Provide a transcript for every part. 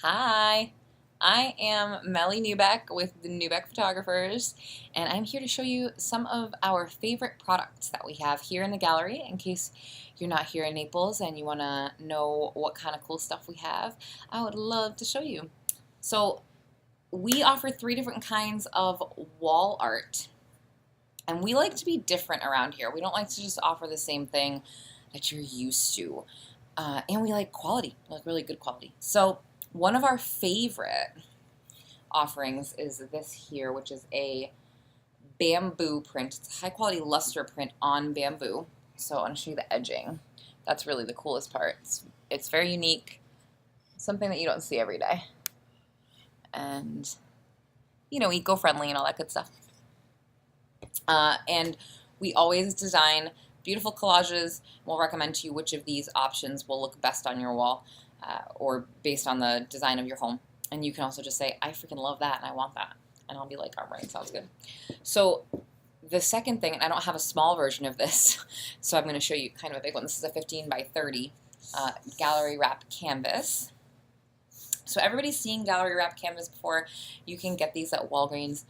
Hi, I am Melly Newbeck with the Newbeck Photographers, and I'm here to show you some of our favorite products that we have here in the gallery in case you're not here in Naples and you want to know what kind of cool stuff we have. I would love to show you. So, we offer three different kinds of wall art, and we like to be different around here. We don't like to just offer the same thing that you're used to. And we like quality, like really good quality. So one of our favorite offerings is this here, which is a bamboo print. It's a high quality luster print on bamboo. So I'm going to show you the edging. That's really the coolest part. It's very unique, something that you don't see every day. And, eco-friendly and all that good stuff. And we always design beautiful collages. We'll recommend to you which of these options will look best on your wall or based on the design of your home. And you can also just say, I freaking love that and I want that. And I'll be like, all right, sounds good. So the second thing, and I don't have a small version of this, so I'm going to show you kind of a big one. This is a 15 by 30 gallery wrap canvas. So everybody's seen gallery wrap canvas before. You can get these at Walgreens.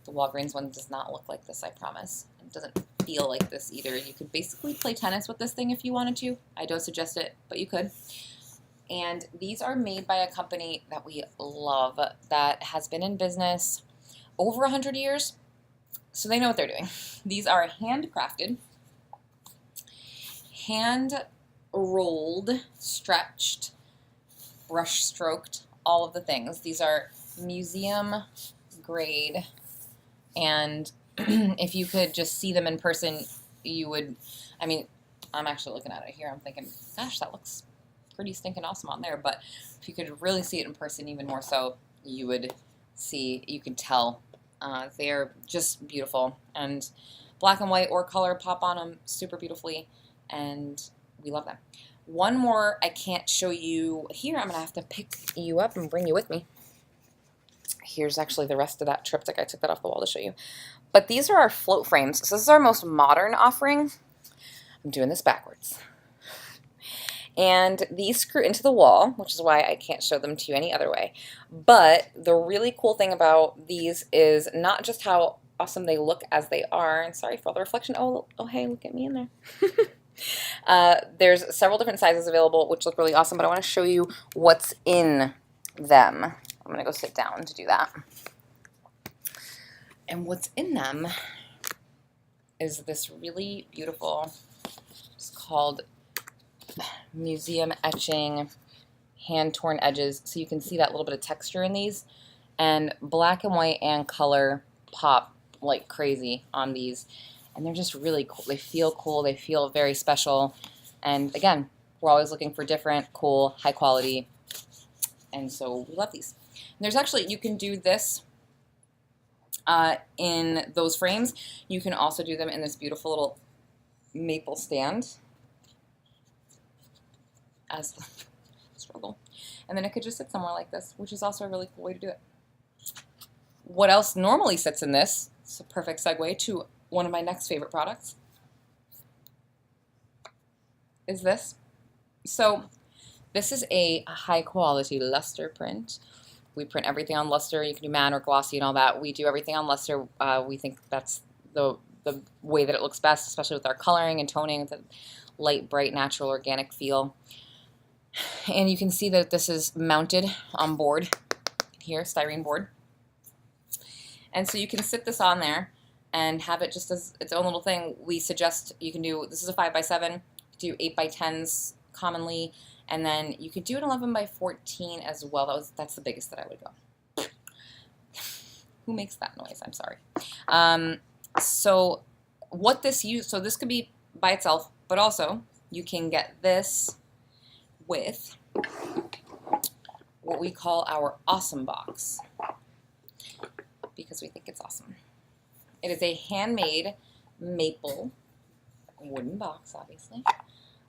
The Walgreens one does not look like this, I promise. It doesn't feel like this either. You could basically play tennis with this thing if you wanted to. I don't suggest it, but you could. And these are made by a company that we love that has been in business over 100 years. So they know what they're doing. These are handcrafted, hand-rolled, stretched, brush stroked, all of the things. These are museum grade, and if you could just see them in person, you would, I'm actually looking at it here, I'm thinking, gosh, that looks pretty stinking awesome on there, but if you could really see it in person even more so, you could tell. They're just beautiful, and black and white or color pop on them super beautifully, and we love them. One more I can't show you here. I'm going to have to pick you up and bring you with me. Here's actually the rest of that triptych. I took that off the wall to show you. But these are our float frames. So this is our most modern offering. I'm doing this backwards. And these screw into the wall, which is why I can't show them to you any other way. But the really cool thing about these is not just how awesome they look as they are. And sorry for all the reflection. Oh, hey, look at me in there. There's several different sizes available, which look really awesome, but I want to show you what's in them. I'm going to go sit down to do that. And what's in them is this really beautiful, it's called museum etching hand-torn edges. So you can see that little bit of texture in these. And black and white and color pop like crazy on these. And they're just really cool. They feel cool. They feel very special. And again, we're always looking for different, cool, high quality. And so we love these. And there's actually, you can do this in those frames. You can also do them in this beautiful little maple stand. As struggle. And then it could just sit somewhere like this, which is also a really cool way to do it. What else normally sits in this? It's a perfect segue to one of my next favorite products. Is this. So this is a high quality luster print. We print everything on luster. You can do matte or glossy and all that. We do everything on luster. We think that's the way that it looks best, especially with our coloring and toning, with the light, bright, natural, organic feel. And you can see that this is mounted on board here, styrene board. And so you can sit this on there and have it just as its own little thing. We suggest you can do, this is a 5x7, do 8x10s commonly, and then you could do an 11x14 as well. That's the biggest that I would go. Who makes that noise? I'm sorry. So what this so this could be by itself, but also you can get this with what we call our awesome box, because we think it's awesome. It is a handmade maple wooden box, obviously,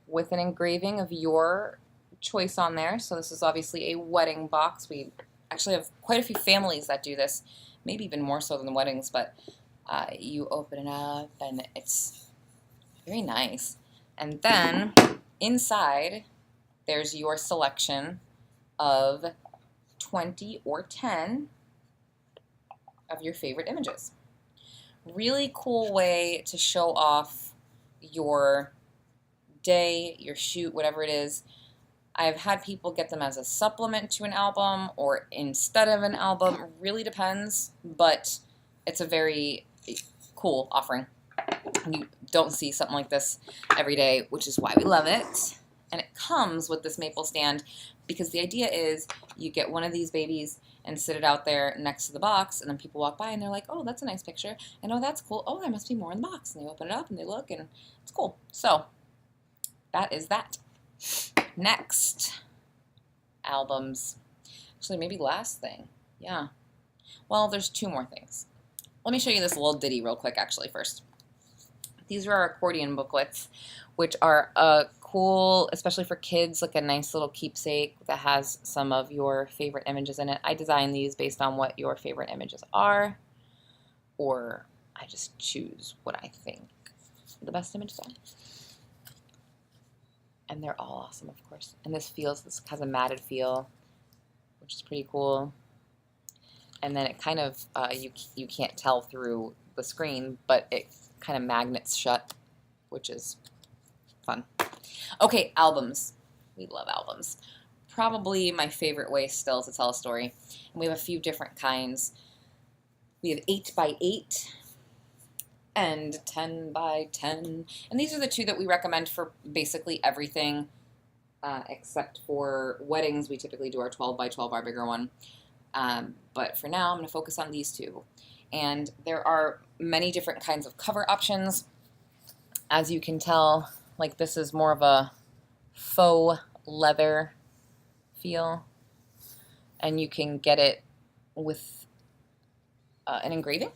with an engraving of your choice on there. So this is obviously a wedding box. We actually have quite a few families that do this, maybe even more so than the weddings, but you open it up and it's very nice. And then inside there's your selection of 20 or 10 of your favorite images. Really cool way to show off your day, your shoot, whatever it is. I've had people get them as a supplement to an album or instead of an album. It really depends, but it's a very cool offering. You don't see something like this every day, which is why we love it. And it comes with this maple stand because the idea is you get one of these babies and sit it out there next to the box, and then people walk by and they're like, oh, that's a nice picture, and oh, that's cool, oh, there must be more in the box, and they open it up and they look and it's cool. So that is that. Next, albums. Actually, maybe last thing. Yeah. Well, there's two more things. Let me show you this little ditty real quick, actually, first. These are our accordion booklets, which are cool, especially for kids, like a nice little keepsake that has some of your favorite images in it. I design these based on what your favorite images are, or I just choose what I think the best images are. And they're all awesome, of course. And this has a matted feel, which is pretty cool. And then it kind of, you can't tell through the screen, but it kind of magnets shut, which is fun. Okay, albums. We love albums. Probably my favorite way still to tell a story. And we have a few different kinds. We have 8x8 and 10x10. And these are the two that we recommend for basically everything, except for weddings. We typically do our 12x12, our bigger one. But for now, I'm going to focus on these two. And there are many different kinds of cover options. As you can tell, like this is more of a faux leather feel. And you can get it with an engraving.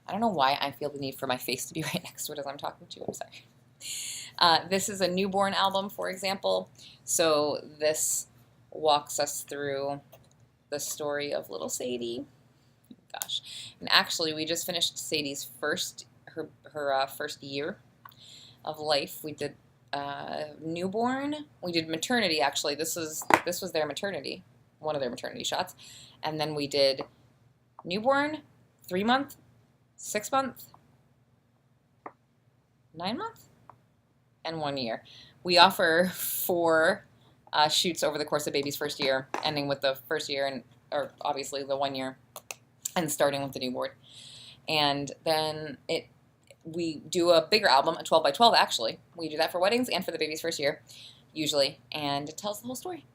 I don't know why I feel the need for my face to be right next to it as I'm talking to you. I'm sorry. This is a newborn album, for example. So this walks us through the story of little Sadie. Gosh. And actually, we just finished Sadie's first year of life. We did newborn. We did maternity, actually. This was their maternity, one of their maternity shots. And then we did newborn, 3-month, 6-month, 9-month, and 1 year. We offer 4 shoots over the course of baby's first year, ending with the first year, or obviously the 1 year, and starting with the newborn. And then we do a bigger album, a 12x12 actually. We do that for weddings and for the baby's first year, usually, and it tells the whole story.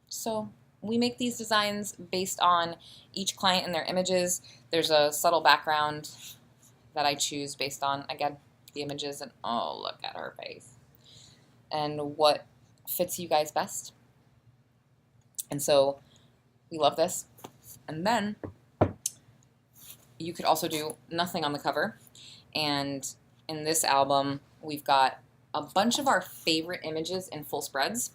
So we make these designs based on each client and their images. There's a subtle background that I choose based on, again, the images, and oh, look at her face. And what fits you guys best. And so we love this. And then you could also do nothing on the cover. And in this album, we've got a bunch of our favorite images in full spreads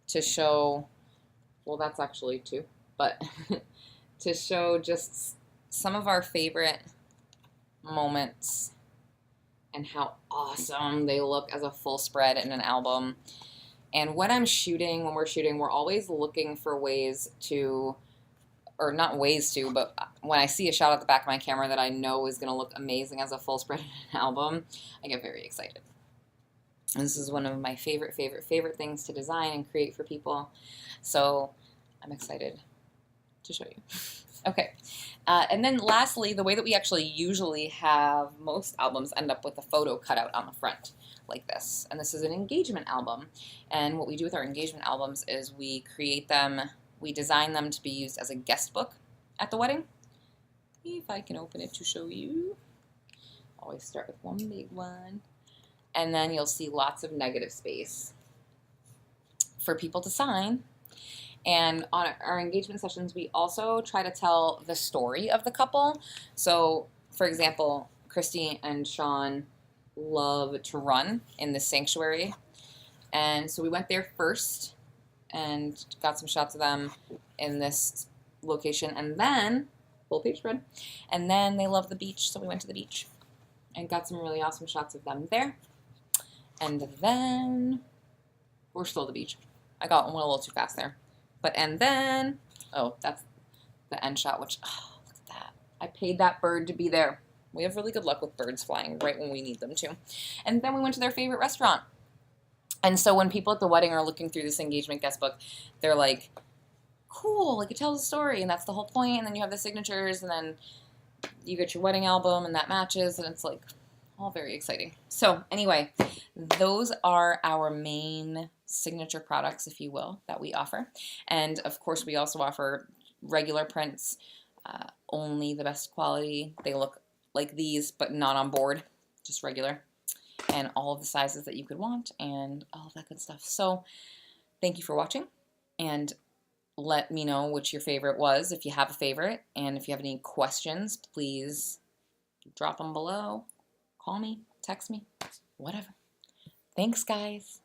to show, well, that's actually 2, but to show just some of our favorite moments and how awesome they look as a full spread in an album. And when we're shooting, we're always looking for ways to, or not ways to, but when I see a shot at the back of my camera that I know is going to look amazing as a full spread in an album, I get very excited. And this is one of my favorite things to design and create for people. So I'm excited to show you. Okay. And then lastly, the way that we actually usually have most albums end up with a photo cutout on the front like this. And this is an engagement album. And what we do with our engagement albums is we design them to be used as a guest book at the wedding. If I can open it to show you. Always start with one big one. And then you'll see lots of negative space for people to sign. And on our engagement sessions, we also try to tell the story of the couple. So, for example, Christy and Sean love to run in the sanctuary. And so we went there first and got some shots of them in this location. And then, full page spread, and then they love the beach, so we went to the beach and got some really awesome shots of them there. And then, we're still at the beach. I went a little too fast there. And then, oh, that's the end shot, which, oh, look at that. I paid that bird to be there. We have really good luck with birds flying right when we need them to. And then we went to their favorite restaurant. And so when people at the wedding are looking through this engagement guest book, they're like, cool, like it tells a story, and that's the whole point. And then you have the signatures, and then you get your wedding album, and that matches, and it's like all very exciting. So anyway, those are our main signature products, if you will, that we offer. And of course, we also offer regular prints, only the best quality. They look like these, but not on board, just regular, and all of the sizes that you could want, and all of that good stuff. So thank you for watching, and let me know which your favorite was, if you have a favorite, and if you have any questions, please drop them below. Call me, text me, whatever. Thanks, guys.